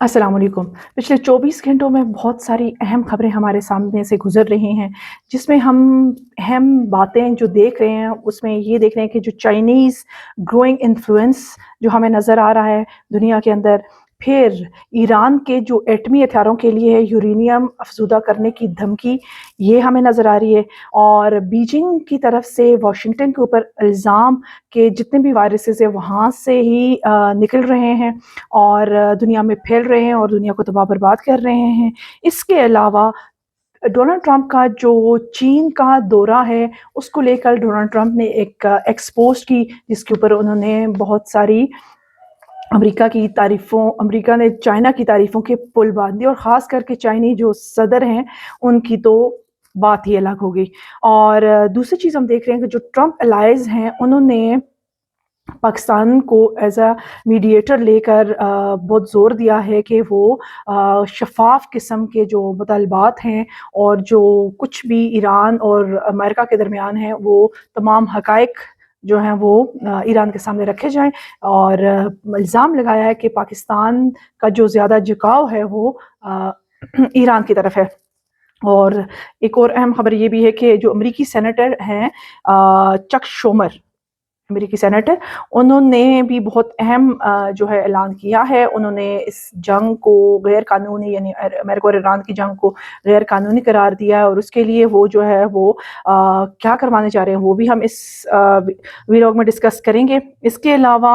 अस्सलाम वालेकुम। पिछले 24 घंटों में बहुत सारी अहम खबरें हमारे सामने से गुज़र रही हैं, जिसमें हम अहम बातें जो देख रहे हैं, उसमें ये देख रहे हैं कि जो चाइनीज़ ग्रोइंग इन्फ्लुएंस जो हमें नज़र आ रहा है दुनिया के अंदर, फिर ईरान के जो एटमी हथियारों के लिए यूरेनियम अफ़ज़ूदा करने की धमकी, ये हमें नज़र आ रही है और बीजिंग की तरफ से वाशिंगटन के ऊपर इल्ज़ाम के जितने भी वायरसेस हैं, वहाँ से ही निकल रहे हैं और दुनिया में फैल रहे हैं और दुनिया को तबाह बर्बाद कर रहे हैं। इसके अलावा डोनाल्ड ट्रंप का जो चीन का दौरा है, उसको लेकर डोनाल्ड ट्रंप ने एक एक्सपोज़ की, जिसके ऊपर उन्होंने बहुत सारी अमेरिका ने चाइना की तारीफ़ों के पुल बाँध दिए और ख़ास करके चाइनी जो सदर हैं, उनकी तो बात ही अलग हो गई। और दूसरी चीज़ हम देख रहे हैं कि जो ट्रंप एलाइज़ हैं, उन्होंने पाकिस्तान को एज़ अ मीडिएटर लेकर बहुत ज़ोर दिया है कि वो शफ़ाफ़ किस्म के जो मुतालबात हैं और जो कुछ भी ईरान और अमेरिका के दरमियान हैं, वो तमाम हक़ाइक़ जो हैं वो ईरान के सामने रखे जाएँ और इल्ज़ाम लगाया है कि पाकिस्तान का जो ज़्यादा झुकाव है वो ईरान की तरफ है। और एक और अहम ख़बर ये भी है कि जो अमेरिकी सेनेटर हैं चक शूमर, अमेरिकी सेनेटर, उन्होंने भी बहुत अहम जो है ऐलान किया है। उन्होंने इस जंग को गैर कानूनी यानी अमेरिका और ईरान की जंग को गैर कानूनी करार दिया है और उसके लिए वो जो है वो क्या करवाने जा रहे हैं वो भी हम इस व्लॉग में डिस्कस करेंगे। इसके अलावा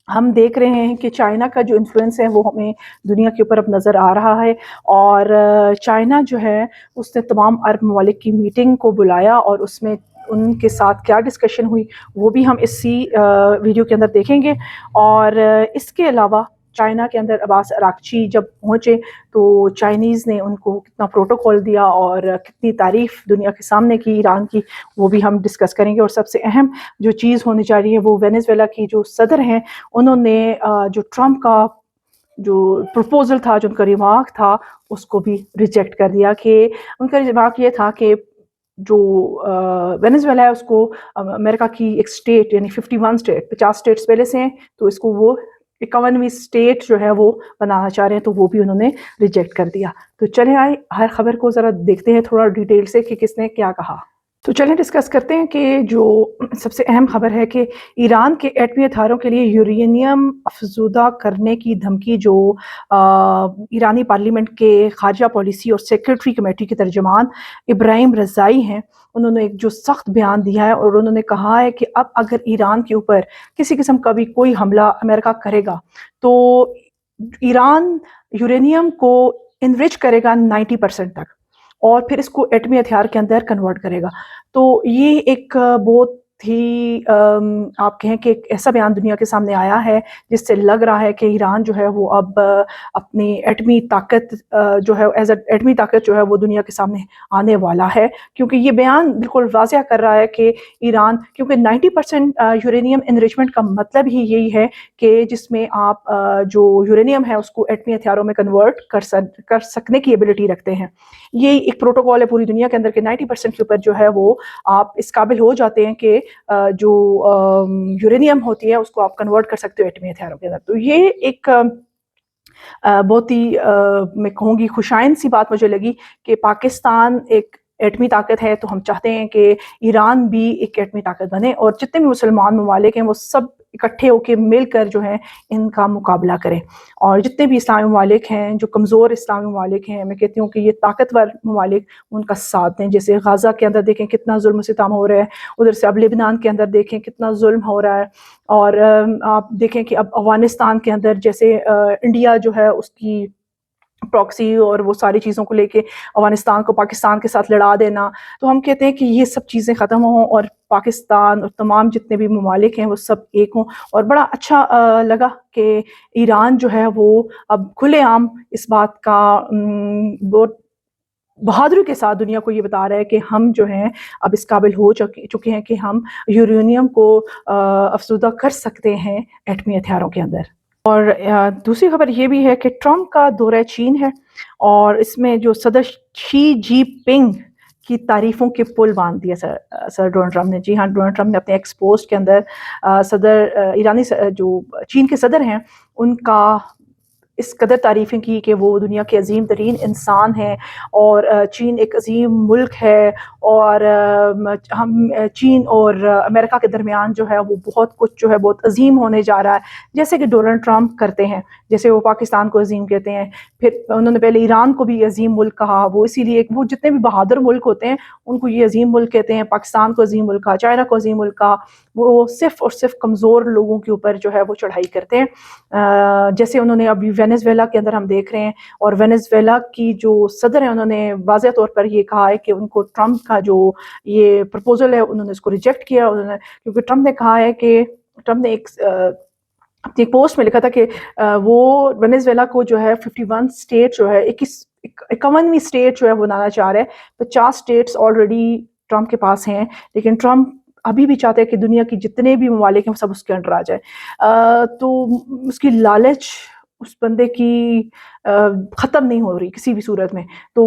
हम देख रहे हैं कि चाइना का जो इन्फ्लुएंस है वो हमें दुनिया के ऊपर अब नज़र आ रहा है और चाइना जो है उसने तमाम अरब ममालिक की मीटिंग को बुलाया और उसमें उनके साथ क्या डिस्कशन हुई वो भी हम इसी वीडियो के अंदर देखेंगे। और इसके अलावा चाइना के अंदर अब्बास अरागची जब पहुँचे तो चाइनीज़ ने उनको कितना प्रोटोकॉल दिया और कितनी तारीफ़ दुनिया के सामने की ईरान की, वो भी हम डिस्कस करेंगे। और सबसे अहम जो चीज़ होनी चाहिए है वो वेनेज़ुएला की जो सदर हैं, उन्होंने जो ट्रंप का जो प्रपोज़ल था, जो उनका रिमार्क था, उसको भी रिजेक्ट कर दिया कि उनका रिमार्क ये था कि जो वेनेज़ुएला है उसको अमेरिका की एक स्टेट यानी 51 स्टेट 50 स्टेट्स पहले से हैं, तो इसको वो 51वीं स्टेट जो है वो बनाना चाह रहे हैं, तो वो भी उन्होंने रिजेक्ट कर दिया। तो चलें आइए हर खबर को ज़रा देखते हैं थोड़ा डिटेल से कि किसने क्या कहा। तो चलें डिस्कस करते हैं कि जो सबसे अहम खबर है कि ईरान के एटमी हथियारों के लिए यूरेनियम अफ़ज़ूदा करने की धमकी जो ईरानी पार्लियामेंट के ख़ारजा पॉलिसी और सेक्रेटरी कमेटी के तर्जुमान इब्राहिम रज़ाई हैं, उन्होंने एक जो सख्त बयान दिया है और उन्होंने कहा है कि अब अगर ईरान के ऊपर किसी किस्म का भी कोई हमला अमेरिका करेगा, तो ईरान यूरेनियम को इनरिच करेगा 90% तक और फिर इसको एटमी हथियार के अंदर कन्वर्ट करेगा। तो ये एक बहुत ही आप कहें कि एक ऐसा बयान दुनिया के सामने आया है जिससे लग रहा है कि ईरान जो है वो अब अपनी एटमी ताकत जो है एज़ अ एटमी ताकत जो है वो दुनिया के सामने आने वाला है, क्योंकि ये बयान बिल्कुल वाज़िह कर रहा है कि ईरान, क्योंकि 90% यूरेनियम एनरिचमेंट का मतलब ही यही है कि जिसमें आप जो यूरेनियम है उसको एटमी हथियारों में कन्वर्ट कर सकने की एबिलिटी रखते हैं। ये एक प्रोटोकॉल है पूरी दुनिया के अंदर कि 90% के ऊपर जो है वो आप इस काबिल हो जाते हैं कि जो यूरेनियम होती है उसको आप कन्वर्ट कर सकते हो एटमी हथियारों के अंदर। तो ये एक बहुत ही मैं कहूँगी खुशाइन सी बात मुझे लगी कि पाकिस्तान एक एटमी ताकत है, तो हम चाहते हैं कि ईरान भी एक एटमी ताकत बने और जितने भी मुसलमान ममालिक हैं वो सब इकट्ठे होकर मिलकर जो है इनका मुकाबला करें। और जितने भी इस्लामी ममालिक हैं, जो कमज़ोर इस्लामी ममालिक हैं, मैं कहती हूँ कि ये ताकतवर ममालिक उनका साथ दें। जैसे गाज़ा के अंदर देखें कितना जुल्म सितम हो रहा है, उधर से अब लेबनान के अंदर देखें कितना जुल्म हो रहा है और आप देखें कि अब अफ़गानिस्तान के अंदर जैसे इंडिया जो है उसकी प्रॉक्सी और वो सारी चीज़ों को लेके अफ़गानिस्तान को पाकिस्तान के साथ लड़ा देना। तो हम कहते हैं कि ये सब चीज़ें ख़त्म हों और पाकिस्तान और तमाम जितने भी ममालिक हैं वो सब एक हों। और बड़ा अच्छा लगा कि ईरान जो है वो अब खुलेआम इस बात का बहुत बहादुरी के साथ दुनिया को ये बता रहा है कि हम जो हैं अब इस काबिल हो चुके हैं कि हम यूरेनियम को अफ़ज़ूदा कर सकते हैं एटमी हथियारों के अंदर। और दूसरी खबर ये भी है कि ट्रंप का दौरा चीन है और इसमें जो सदर शी जिनपिंग की तारीफ़ों के पुल बांध दिया सर डोनाल्ड ट्रंप ने। जी हाँ, डोनाल्ड ट्रंप ने अपने एक्स पोस्ट के अंदर जो चीन के सदर हैं उनका اس قدر تعریفیں کی کہ وہ دنیا کے عظیم ترین انسان ہیں، اور چین ایک عظیم ملک ہے، اور ہم چین اور امریکہ کے درمیان جو ہے وہ بہت کچھ جو ہے بہت عظیم ہونے جا رہا ہے، جیسے کہ ڈونلڈ ٹرمپ کرتے ہیں، جیسے وہ پاکستان کو عظیم کہتے ہیں، پھر انہوں نے پہلے ایران کو بھی عظیم ملک کہا، وہ اسی لیے وہ جتنے بھی بہادر ملک ہوتے ہیں ان کو یہ عظیم ملک کہتے ہیں، پاکستان کو عظیم ملک کہا، چائنا کو عظیم ملک کہا، وہ صرف اور صرف کمزور لوگوں کے اوپر جو ہے وہ چڑھائی کرتے ہیں، جیسے انہوں نے ابھی وینیزویلا کے اندر ہم دیکھ رہے ہیں، اور وینیزویلا کی جو صدر ہیں انہوں نے واضح طور پر یہ کہا ہے کہ ان کو ٹرمپ کا جو یہ پرپوزل ہے انہوں نے اس کو ریجیکٹ کیا، کیونکہ ٹرمپ نے کہا ہے کہ ٹرمپ نے اپنی ایک پوسٹ میں لکھا تھا کہ وہ وینیزویلا کو جو ہے 51 اسٹیٹ جو ہے 51ویں اسٹیٹ جو ہے وہ بنانا چاہ رہے ہیں، 50 اسٹیٹس آلریڈی ٹرمپ کے پاس ہیں، لیکن ٹرمپ ابھی بھی چاہتے ہیں کہ دنیا کی جتنے بھی ممالک ہیں سب اس کے انڈر آ جائے، تو اس کی لالچ اس بندے کی ختم نہیں ہو رہی کسی بھی صورت میں، تو